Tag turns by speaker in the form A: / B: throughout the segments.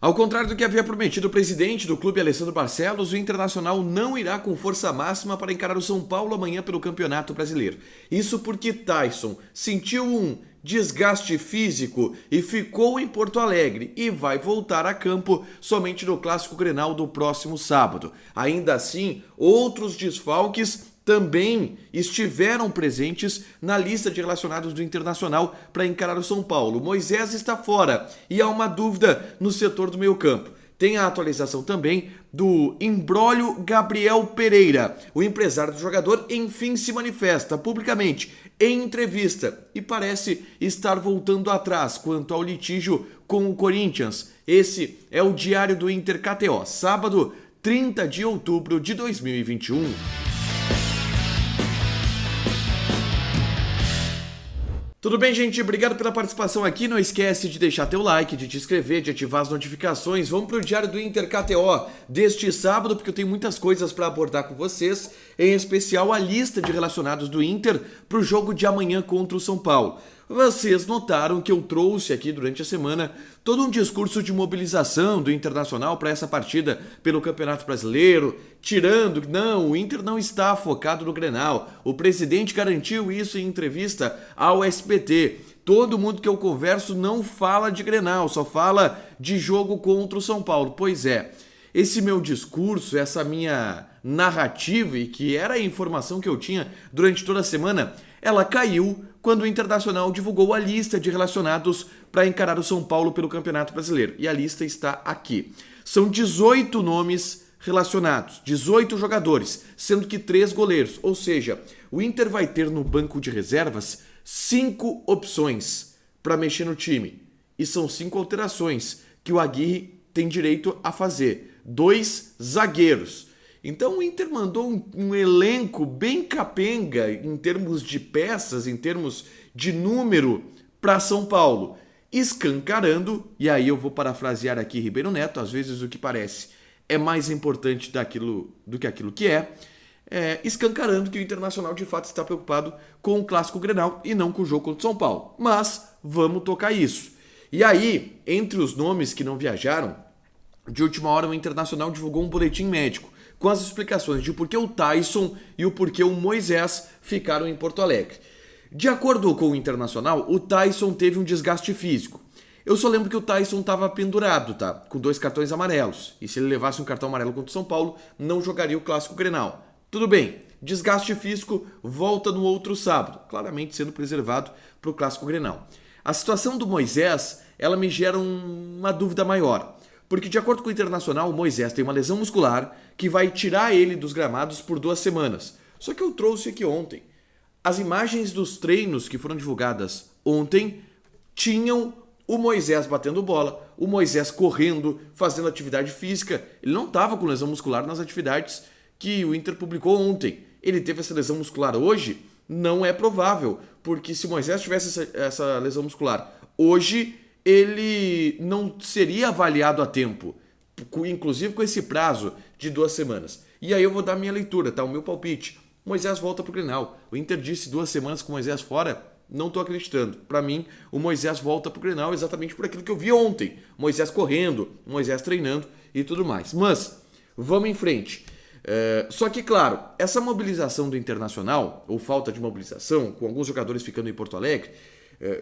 A: Ao contrário do que havia prometido o presidente do clube, Alessandro Barcelos, o Internacional não irá com força máxima para encarar o São Paulo amanhã pelo Campeonato Brasileiro. Isso porque Taison sentiu um desgaste físico e ficou em Porto Alegre e vai voltar a campo somente no Clássico Grenal do próximo sábado. Ainda assim, outros desfalques também estiveram presentes na lista de relacionados do Internacional para encarar o São Paulo. Moisés está fora e há uma dúvida no setor do meio-campo. Tem a atualização também do imbróglio Gabriel Pereira. O empresário do jogador enfim se manifesta publicamente em entrevista e parece estar voltando atrás quanto ao litígio com o Corinthians. Esse é o Diário do Inter KTO, sábado, 30 de outubro de 2021. Tudo bem, gente? Obrigado pela participação aqui. Não esquece de deixar teu like, de te inscrever, de ativar as notificações. Vamos para o Diário do Inter KTO deste sábado, porque eu tenho muitas coisas para abordar com vocês, em especial a lista de relacionados do Inter para o jogo de amanhã contra o São Paulo. Vocês notaram que eu trouxe aqui durante a semana todo um discurso de mobilização do Internacional para essa partida pelo Campeonato Brasileiro, tirando que não, o Inter não está focado no Grenal. O presidente garantiu isso em entrevista ao SBT. Todo mundo que eu converso não fala de Grenal, só fala de jogo contra o São Paulo. Pois é, esse meu discurso, essa minha narrativa, e que era a informação que eu tinha durante toda a semana, ela caiu quando o Internacional divulgou a lista de relacionados para encarar o São Paulo pelo Campeonato Brasileiro. E a lista está aqui. São 18 nomes relacionados, 18 jogadores, sendo que 3 goleiros. Ou seja, o Inter vai ter no banco de reservas 5 opções para mexer no time. E são 5 alterações que o Aguirre tem direito a fazer. 2 zagueiros. Então o Inter mandou um elenco bem capenga em termos de peças, em termos de número para São Paulo, escancarando, e aí eu vou parafrasear aqui Ribeiro Neto, às vezes o que parece é mais importante do que aquilo que escancarando que o Internacional de fato está preocupado com o Clássico Grenal e não com o jogo contra o São Paulo. Mas vamos tocar isso. E aí, entre os nomes que não viajaram, de última hora o Internacional divulgou um boletim médico com as explicações de por que o Taison e o porquê o Moisés ficaram em Porto Alegre. De acordo com o Internacional, o Taison teve um desgaste físico. Eu só lembro que o Taison estava pendurado, tá? Com 2 cartões amarelos. E se ele levasse um cartão amarelo contra o São Paulo, não jogaria o Clássico Grenal. Tudo bem, desgaste físico volta no outro sábado, claramente sendo preservado para o Clássico Grenal. A situação do Moisés, ela me gera uma dúvida maior. Porque, de acordo com o Internacional, o Moisés tem uma lesão muscular que vai tirar ele dos gramados por 2 semanas. Só que eu trouxe aqui ontem. As imagens dos treinos que foram divulgadas ontem tinham o Moisés batendo bola, o Moisés correndo, fazendo atividade física. Ele não estava com lesão muscular nas atividades que o Inter publicou ontem. Ele teve essa lesão muscular hoje? Não é provável, porque se o Moisés tivesse essa lesão muscular hoje, ele não seria avaliado a tempo, inclusive com esse prazo de 2 semanas. E aí eu vou dar minha leitura, tá? O meu palpite. Moisés volta pro Grenal. O Inter disse 2 semanas com o Moisés fora. Não tô acreditando. Para mim, o Moisés volta pro Grenal exatamente por aquilo que eu vi ontem. Moisés correndo, Moisés treinando e tudo mais. Mas, vamos em frente. Só que, claro, essa mobilização do Internacional, ou falta de mobilização, com alguns jogadores ficando em Porto Alegre,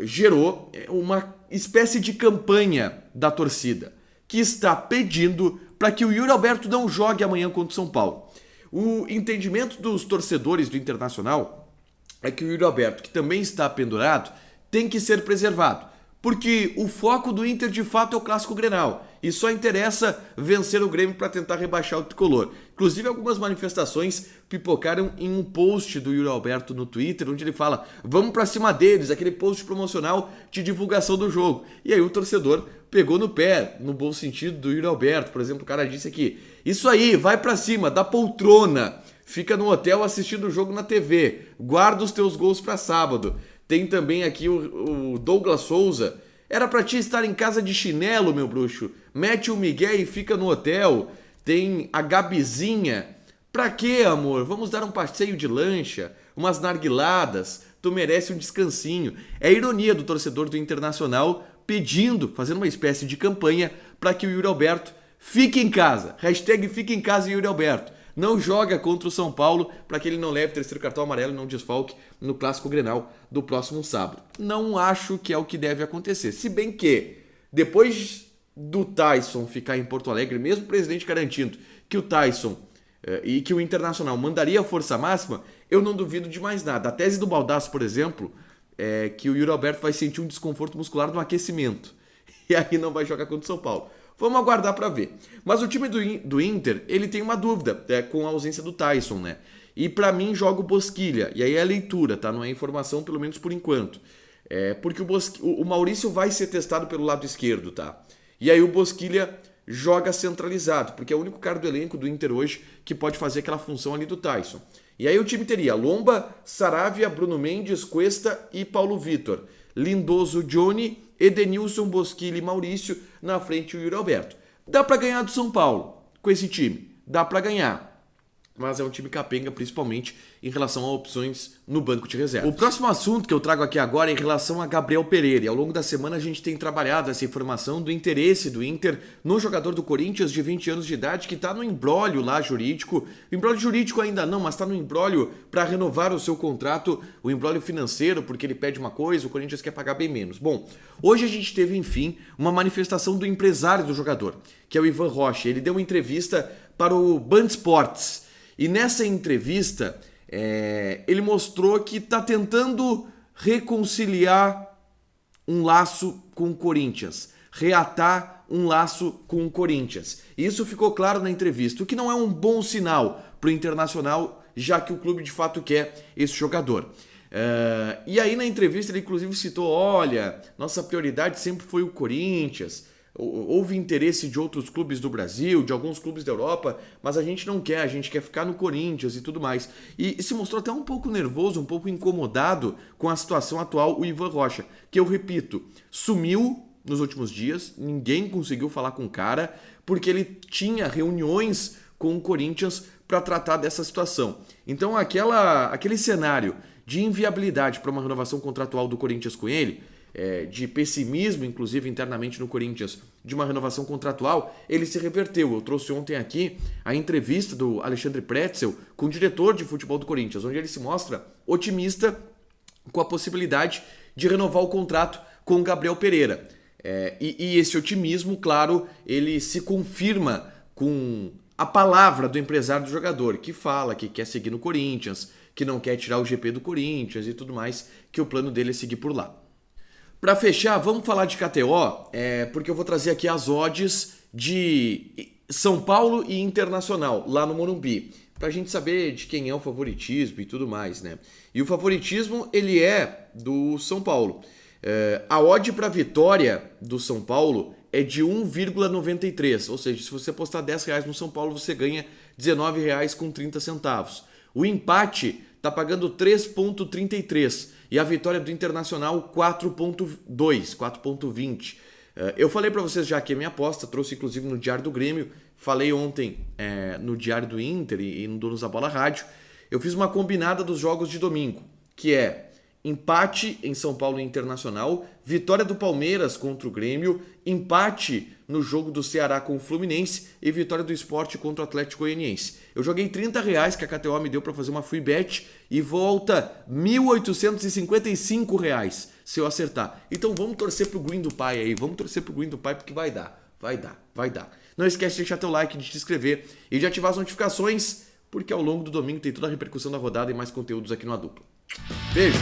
A: gerou uma espécie de campanha da torcida, que está pedindo para que o Yuri Alberto não jogue amanhã contra o São Paulo. O entendimento dos torcedores do Internacional é que o Yuri Alberto, que também está pendurado, tem que ser preservado, porque o foco do Inter de fato é o Clássico Grenal e só interessa vencer o Grêmio para tentar rebaixar o tricolor. Inclusive, algumas manifestações pipocaram em um post do Yuri Alberto no Twitter, onde ele fala: vamos para cima deles, aquele post promocional de divulgação do jogo. E aí o torcedor pegou no pé, no bom sentido, do Yuri Alberto. Por exemplo, o cara disse aqui: isso aí, vai para cima, dá poltrona, fica no hotel assistindo o jogo na TV, guarda os teus gols para sábado. Tem também aqui o Douglas Souza: era pra ti estar em casa de chinelo, meu bruxo. Mete o Miguel e fica no hotel. Tem a Gabizinha: pra quê, amor? Vamos dar um passeio de lancha, umas narguiladas. Tu merece um descansinho. É a ironia do torcedor do Internacional pedindo, fazendo uma espécie de campanha para que o Yuri Alberto fique em casa. Hashtag fique em casa Yuri Alberto. Não joga contra o São Paulo para que ele não leve terceiro cartão amarelo e não desfalque no Clássico Grenal do próximo sábado. Não acho que é o que deve acontecer. Se bem que, depois do Tyson ficar em Porto Alegre, mesmo o presidente garantindo que o Tyson e que o Internacional mandaria a força máxima, eu não duvido de mais nada. A tese do Baldasso, por exemplo, é que o Yuri Alberto vai sentir um desconforto muscular no aquecimento e aí não vai jogar contra o São Paulo. Vamos aguardar para ver. Mas o time do Inter, ele tem uma dúvida com a ausência do Tyson, né? E para mim joga o Bosquilha. E aí é leitura, tá? Não é informação, pelo menos por enquanto. Porque o Maurício vai ser testado pelo lado esquerdo, tá? E aí o Bosquilha joga centralizado, porque é o único cara do elenco do Inter hoje que pode fazer aquela função ali do Tyson. E aí o time teria Lomba, Saravia, Bruno Mendes, Cuesta e Paulo Vitor. Lindoso, Johnny, Edenilson, Bosquilha e Maurício, na frente o Yuri Alberto. Dá para ganhar do São Paulo com esse time, dá para ganhar. Mas é um time capenga, principalmente em relação a opções no banco de reserva. O próximo assunto que eu trago aqui agora é em relação a Gabriel Pereira. E ao longo da semana a gente tem trabalhado essa informação do interesse do Inter no jogador do Corinthians de 20 anos de idade que está no imbróglio lá jurídico. O imbróglio jurídico ainda não, mas está no imbróglio para renovar o seu contrato, o imbróglio financeiro, porque ele pede uma coisa, o Corinthians quer pagar bem menos. Bom, hoje a gente teve, enfim, uma manifestação do empresário do jogador, que é o Ivan Rocha. Ele deu uma entrevista para o Band Sports. E nessa entrevista, ele mostrou que está tentando reconciliar um laço com o Corinthians, reatar um laço com o Corinthians. E isso ficou claro na entrevista, o que não é um bom sinal para o Internacional, já que o clube de fato quer esse jogador. E aí na entrevista ele inclusive citou, olha, nossa prioridade sempre foi o Corinthians. Houve interesse de outros clubes do Brasil, de alguns clubes da Europa, mas a gente não quer, a gente quer ficar no Corinthians e tudo mais. E se mostrou até um pouco nervoso, um pouco incomodado com a situação atual, o Ivan Rocha, que eu repito, sumiu nos últimos dias, ninguém conseguiu falar com o cara, porque ele tinha reuniões com o Corinthians para tratar dessa situação. Então aquele cenário de inviabilidade para uma renovação contratual do Corinthians com ele, de pessimismo, inclusive internamente no Corinthians, de uma renovação contratual, ele se reverteu. Eu trouxe ontem aqui a entrevista do Alexandre Pretzel com o diretor de futebol do Corinthians, onde ele se mostra otimista com a possibilidade de renovar o contrato com o Gabriel Pereira. E esse otimismo, claro, ele se confirma com a palavra do empresário do jogador, que fala que quer seguir no Corinthians, que não quer tirar o GP do Corinthians e tudo mais, que o plano dele é seguir por lá. Para fechar, vamos falar de KTO, porque eu vou trazer aqui as odds de São Paulo e Internacional, lá no Morumbi, para a gente saber de quem é o favoritismo e tudo mais, né? E o favoritismo, ele é do São Paulo. A odd para vitória do São Paulo é de 1,93, ou seja, se você apostar R$10 no São Paulo, você ganha R$19,30. O empate está pagando 3,33 e a vitória do Internacional 4,2, 4,20. Eu falei para vocês já aqui a minha aposta, trouxe inclusive no Diário do Grêmio, falei ontem no Diário do Inter e no Donos da Bola Rádio. Eu fiz uma combinada dos jogos de domingo, que é empate em São Paulo e Internacional, vitória do Palmeiras contra o Grêmio, empate no jogo do Ceará com o Fluminense e vitória do Sport contra o Atlético Goianiense. Eu joguei R$30 que a KTO me deu para fazer uma free bet e volta R$1.855 se eu acertar. Então vamos torcer pro Green do Pai aí, vamos torcer pro Green do Pai porque vai dar. Não esquece de deixar teu like, de te inscrever e de ativar as notificações, porque ao longo do domingo tem toda a repercussão da rodada e mais conteúdos aqui no A Dupla. Beijo!